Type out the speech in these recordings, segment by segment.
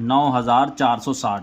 9460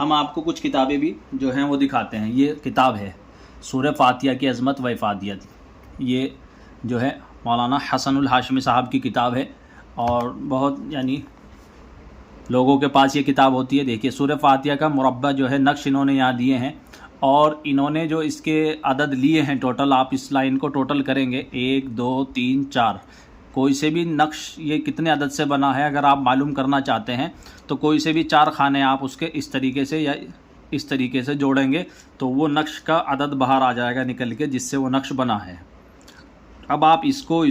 ہم آپ کو کچھ کتابیں بھی جو ہیں وہ دکھاتے ہیں. یہ کتاب ہے سورہ فاتحہ کی عظمت و افادیت. یہ جو ہے مولانا حسن الہاشمی صاحب کی کتاب ہے اور بہت یعنی لوگوں کے پاس یہ کتاب ہوتی ہے. دیکھیے سورہ فاتحہ کا مربع جو ہے نقش انہوں نے یہاں دیے ہیں اور انہوں نے جو اس کے عدد لیے ہیں ٹوٹل، آپ اس لائن کو ٹوٹل کریں گے 1 2 3 4. کوئی سے بھی نقش یہ کتنے عدد سے بنا ہے اگر آپ معلوم کرنا چاہتے ہیں تو کوئی سے بھی 4 خانے آپ اس کے اس طریقے سے یا اس طریقے سے جوڑیں گے تو وہ نقش کا عدد باہر آ جائے گا نکل کے جس سے وہ نقش بنا ہے. اب آپ اس کو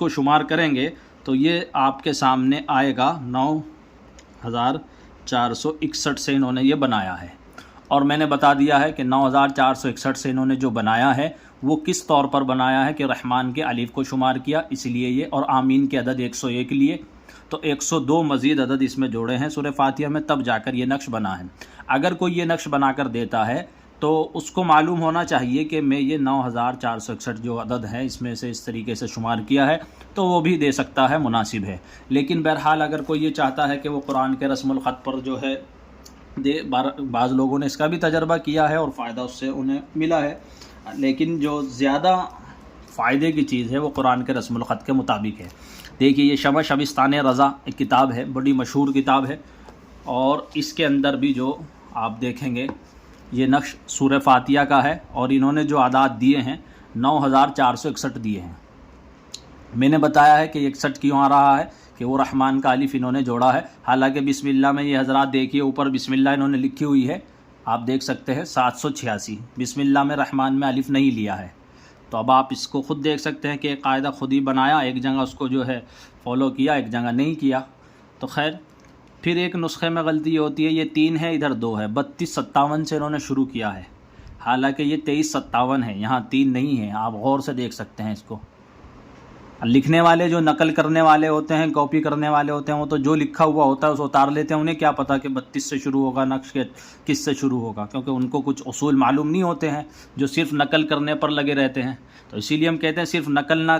شمار کریں گے تو یہ آپ کے سامنے آئے گا 9461 سے انہوں نے یہ بنایا ہے. اور میں نے بتا دیا ہے کہ 9461 سے انہوں نے جو بنایا ہے وہ کس طور پر بنایا ہے کہ رحمان کے الف کو شمار کیا اس لیے یہ، اور آمین کے عدد 101 لیے تو 102 مزید عدد اس میں جوڑے ہیں سورہ فاتحہ میں، تب جا کر یہ نقش بنا ہے. اگر کوئی یہ نقش بنا کر دیتا ہے تو اس کو معلوم ہونا چاہیے کہ میں یہ 9461 جو عدد ہے اس میں سے اس طریقے سے شمار کیا ہے تو وہ بھی دے سکتا ہے، مناسب ہے. لیکن بہرحال اگر کوئی یہ چاہتا ہے کہ وہ قرآن کے رسم الخط پر جو ہے بعض لوگوں نے اس کا بھی تجربہ کیا ہے اور فائدہ اس سے انہیں ملا ہے، لیکن جو زیادہ فائدے کی چیز ہے وہ قرآن کے رسم الخط کے مطابق ہے. دیکھیے یہ شمع شبستان رضا ایک کتاب ہے، بڑی مشہور کتاب ہے اور اس کے اندر بھی جو آپ دیکھیں گے یہ نقش سورہ فاتحہ کا ہے اور انہوں نے جو اعداد دیے ہیں 9461 دیے ہیں. میں نے بتایا ہے کہ 61 کیوں آ رہا ہے کہ وہ رحمان کا الف انہوں نے جوڑا ہے. حالانکہ بسم اللہ میں یہ حضرات دیکھیے اوپر بسم اللہ انہوں نے لکھی ہوئی ہے، آپ دیکھ سکتے ہیں 786. بسم اللہ میں رحمان میں الف نہیں لیا ہے. تو اب آپ اس کو خود دیکھ سکتے ہیں کہ ایک قاعدہ خود ہی بنایا، ایک جگہ اس کو جو ہے فالو کیا، ایک جگہ نہیں کیا. تو خیر پھر ایک نسخے میں غلطی یہ ہوتی ہے، یہ 3 ہے ادھر 2 ہے، 3257 سے انہوں نے شروع کیا ہے، حالانکہ یہ 2357 ہے، یہاں 3 نہیں ہے. آپ غور سے دیکھ سکتے ہیں اس کو. لکھنے والے جو نقل کرنے والے ہوتے ہیں، کاپی کرنے والے ہوتے ہیں، وہ تو جو لکھا ہوا ہوتا ہے اس کو اتار لیتے ہیں. انہیں کیا پتہ کہ 32 سے شروع ہوگا نقش کے کس سے شروع ہوگا، کیونکہ ان کو کچھ اصول معلوم نہیں ہوتے ہیں، جو صرف نقل کرنے پر لگے رہتے ہیں. تو اسی لیے ہم کہتے ہیں صرف نقل نہ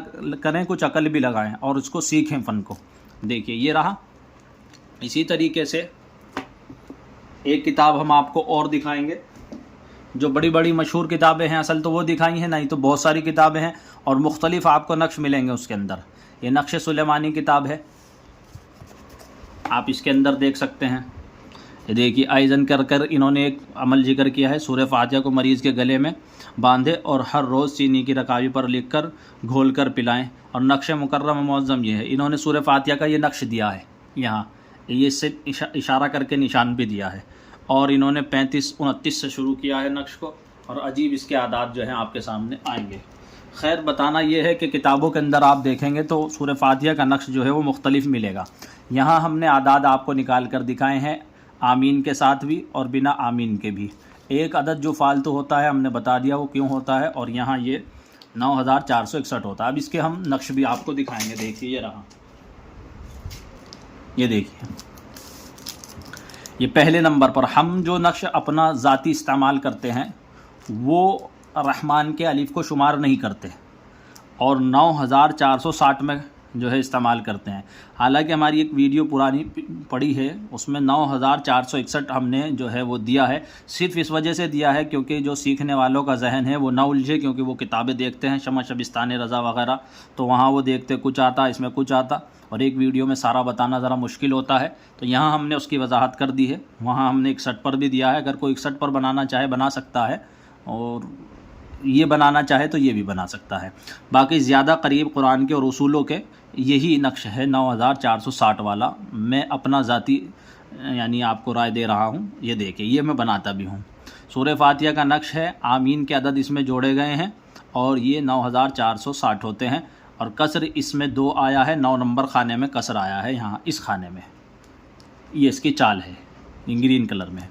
کریں، کچھ عقل بھی لگائیں اور اس کو سیکھیں فن کو. دیکھیے یہ رہا. اسی طریقے سے ایک کتاب ہم آپ کو اور دکھائیں گے، جو بڑی بڑی مشہور کتابیں ہیں اصل تو وہ دکھائی ہیں، نہیں تو بہت ساری کتابیں ہیں اور مختلف آپ کو نقش ملیں گے اس کے اندر. یہ نقش سلیمانی کتاب ہے، آپ اس کے اندر دیکھ سکتے ہیں. یہ دیکھیے آئزن کر انہوں نے ایک عمل ذکر کیا ہے، سورہ فاتحہ کو مریض کے گلے میں باندھے اور ہر روز چینی کی رکاوی پر لکھ کر گھول کر پلائیں. اور نقش مکرم و معظم یہ ہے، انہوں نے سورہ فاتحہ کا یہ نقش دیا ہے، یہاں یہ اس سے اشارہ کر کے نشان بھی دیا ہے. اور انہوں نے 35 29 سے شروع کیا ہے نقش کو، اور عجیب اس کے اعداد جو ہیں آپ کے سامنے آئیں گے. خیر بتانا یہ ہے کہ کتابوں کے اندر آپ دیکھیں گے تو سورہ فاتحہ کا نقش جو ہے وہ مختلف ملے گا. یہاں ہم نے اعداد آپ کو نکال کر دکھائے ہیں، آمین کے ساتھ بھی اور بنا آمین کے بھی. ایک عدد جو فالتو ہوتا ہے ہم نے بتا دیا وہ کیوں ہوتا ہے، اور یہاں یہ 9461 ہوتا ہے. اب اس کے ہم نقش بھی آپ کو دکھائیں گے. دیکھیے یہ رہا، یہ دیکھیے یہ پہلے نمبر پر ہم جو نقش اپنا ذاتی استعمال کرتے ہیں وہ رحمان کے الف کو شمار نہیں کرتے اور 9460 میں جو ہے استعمال کرتے ہیں. حالانکہ ہماری ایک ویڈیو پرانی پڑی ہے اس میں 9461 ہم نے جو ہے وہ دیا ہے، صرف اس وجہ سے دیا ہے کیونکہ جو سیکھنے والوں کا ذہن ہے وہ نہ الجھے، کیونکہ وہ کتابیں دیکھتے ہیں شمع شبستان رضا وغیرہ، تو وہاں وہ دیکھتے کچھ آتا اس میں کچھ آتا، اور ایک ویڈیو میں سارا بتانا ذرا مشکل ہوتا ہے. تو یہاں ہم نے اس کی وضاحت کر دی ہے. وہاں ہم نے 61 پر بھی دیا ہے، اگر کوئی 61 پر بنانا چاہے بنا سکتا ہے، اور یہ بنانا چاہے تو یہ بھی بنا سکتا ہے. باقی زیادہ قریب قرآن کے اور اصولوں کے یہی نقش ہے 9460 والا. میں اپنا ذاتی یعنی آپ کو رائے دے رہا ہوں. یہ دیکھیں یہ میں بناتا بھی ہوں. سورہ فاتحہ کا نقش ہے، آمین کے عدد اس میں جوڑے گئے ہیں اور یہ 9460 ہوتے ہیں، اور کسر اس میں 2 آیا ہے، 9 نمبر خانے میں کسر آیا ہے، یہاں اس خانے میں یہ اس کی چال ہے گرین کلر میں.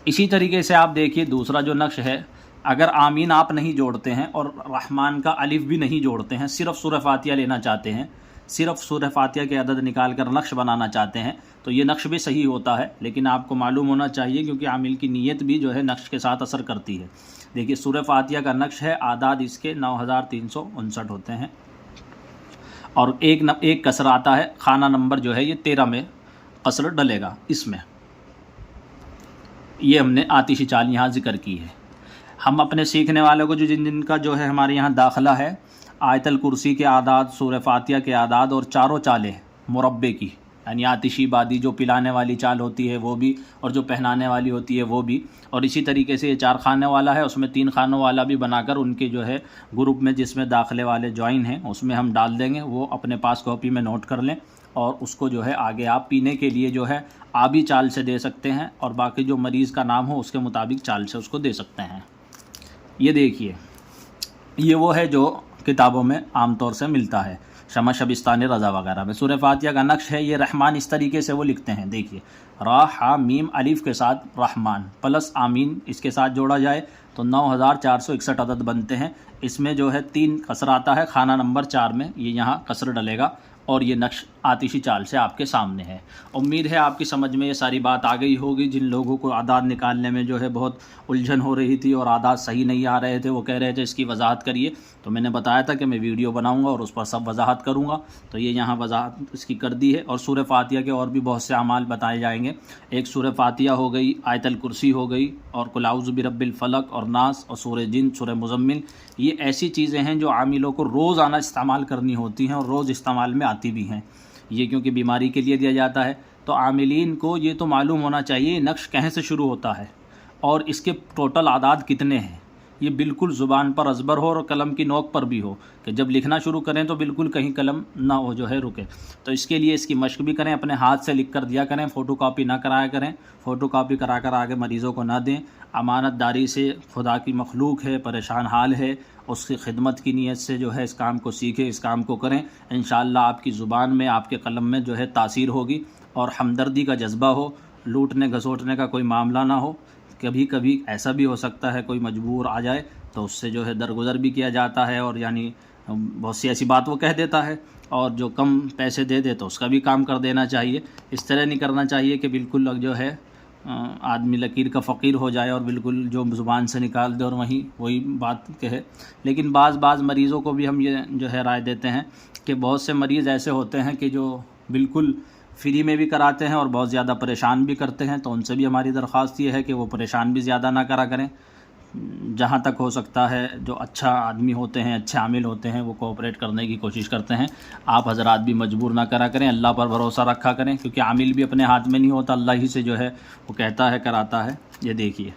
اسی طریقے سے آپ دیکھیے دوسرا جو نقش ہے، اگر آمین آپ نہیں جوڑتے ہیں اور رحمان کا الف بھی نہیں جوڑتے ہیں، صرف سورہ فاتحہ لینا چاہتے ہیں، صرف سورہ فاتحہ کے عدد نکال کر نقش بنانا چاہتے ہیں، تو یہ نقش بھی صحیح ہوتا ہے. لیکن آپ کو معلوم ہونا چاہیے کیونکہ عامل کی نیت بھی جو ہے نقش کے ساتھ اثر کرتی ہے. دیکھیے سورہ فاتحہ کا نقش ہے، اعداد اس کے 9359 ہوتے ہیں، اور ایک کسر آتا ہے، خانہ نمبر جو ہے یہ 13 میں قصر ڈلے گا اس میں. یہ ہم نے آتشی چال یہاں ذکر کی ہے۔ ہم اپنے سیکھنے والوں کو جن کا جو ہے ہمارے یہاں داخلہ ہے، آیت الکرسی کے اعداد، سورہ فاتحہ کے اعداد اور چاروں چالیں مربے کی، یعنی آتشی بادی جو پلانے والی چال ہوتی ہے وہ بھی، اور جو پہنانے والی ہوتی ہے وہ بھی، اور اسی طریقے سے یہ 4 خانے والا ہے، اس میں 3 خانوں والا بھی بنا کر ان کے جو ہے گروپ میں جس میں داخلے والے جوائن ہیں اس میں ہم ڈال دیں گے، وہ اپنے پاس کاپی میں نوٹ کر لیں، اور اس کو جو ہے آگے آپ پینے کے لیے جو ہے آبی چال سے دے سکتے ہیں، اور باقی جو مریض کا نام ہو اس کے مطابق چال سے اس کو دے سکتے ہیں۔ یہ دیکھیے، یہ وہ ہے جو کتابوں میں عام طور سے ملتا ہے، شمع شبستان رضا وغیرہ میں۔ سورہ فاتحہ کا نقش ہے یہ رحمان، اس طریقے سے وہ لکھتے ہیں، دیکھیے را حا میم الف کے ساتھ رحمان پلس آمین اس کے ساتھ جوڑا جائے تو 9461 عدد بنتے ہیں۔ اس میں جو ہے 3 قصر آتا ہے، خانہ نمبر 4 میں یہ یہاں قصر ڈلے گا، اور یہ نقش آتشی چال سے آپ کے سامنے ہے۔ امید ہے آپ کی سمجھ میں یہ ساری بات آ گئی ہوگی۔ جن لوگوں کو اعداد نکالنے میں جو ہے بہت الجھن ہو رہی تھی اور اعداد صحیح نہیں آ رہے تھے، وہ کہہ رہے تھے اس کی وضاحت کریے، تو میں نے بتایا تھا کہ میں ویڈیو بناؤں گا اور اس پر سب وضاحت کروں گا، تو یہ یہاں وضاحت اس کی کر دی ہے۔ اور سورہ فاتحہ کے اور بھی بہت سے اعمال بتائے جائیں گے، ایک سورہ فاتحہ ہو گئی، آیت الکرسی ہو گئی، اور قل اعوذ برب الفلق اور ناس اور سورہ جن، سورہ مزمل، یہ ایسی چیزیں ہیں جو عاملوں کو روزانہ استعمال کرنی ہوتی ہیں اور روز استعمال میں آتی بھی ہیں۔ یہ کیونکہ بیماری کے لیے دیا جاتا ہے، تو عاملین کو یہ تو معلوم ہونا چاہیے یہ نقش کہیں سے شروع ہوتا ہے اور اس کے ٹوٹل اعداد کتنے ہیں، یہ بالکل زبان پر ازبر ہو اور قلم کی نوک پر بھی ہو، کہ جب لکھنا شروع کریں تو بالکل کہیں قلم نہ ہو جو ہے رکے۔ تو اس کے لیے اس کی مشق بھی کریں، اپنے ہاتھ سے لکھ کر دیا کریں، فوٹو کاپی نہ کرایا کریں، فوٹو کاپی کرا کر آگے مریضوں کو نہ دیں۔ امانت داری سے، خدا کی مخلوق ہے، پریشان حال ہے، اس کی خدمت کی نیت سے جو ہے اس کام کو سیکھیں، اس کام کو کریں، انشاءاللہ آپ کی زبان میں، آپ کے قلم میں جو ہے تاثیر ہوگی، اور ہمدردی کا جذبہ ہو، لوٹنے گھسوٹنے کا کوئی معاملہ نہ ہو۔ کبھی کبھی ایسا بھی ہو سکتا ہے کوئی مجبور آ جائے تو اس سے جو ہے درگزر بھی کیا جاتا ہے، اور یعنی بہت سی ایسی بات وہ کہہ دیتا ہے، اور جو کم پیسے دے دے تو اس کا بھی کام کر دینا چاہیے۔ اس طرح نہیں کرنا چاہیے کہ بالکل جو ہے آدمی لکیر کا فقیر ہو جائے اور بالکل جو زبان سے نکال دے اور وہی بات کہے۔ لیکن بعض مریضوں کو بھی ہم یہ جو ہے رائے دیتے ہیں کہ بہت سے مریض ایسے ہوتے ہیں کہ جو بالکل فری میں بھی کراتے ہیں اور بہت زیادہ پریشان بھی کرتے ہیں، تو ان سے بھی ہماری درخواست یہ ہے کہ وہ پریشان بھی زیادہ نہ کرا کریں۔ جہاں تک ہو سکتا ہے جو اچھا آدمی ہوتے ہیں، اچھے عامل ہوتے ہیں، وہ کوآپریٹ کرنے کی کوشش کرتے ہیں۔ آپ حضرات بھی مجبور نہ کرا کریں، اللہ پر بھروسہ رکھا کریں، کیونکہ عامل بھی اپنے ہاتھ میں نہیں ہوتا، اللہ ہی سے جو ہے وہ کہتا ہے، کراتا ہے۔ یہ دیکھیے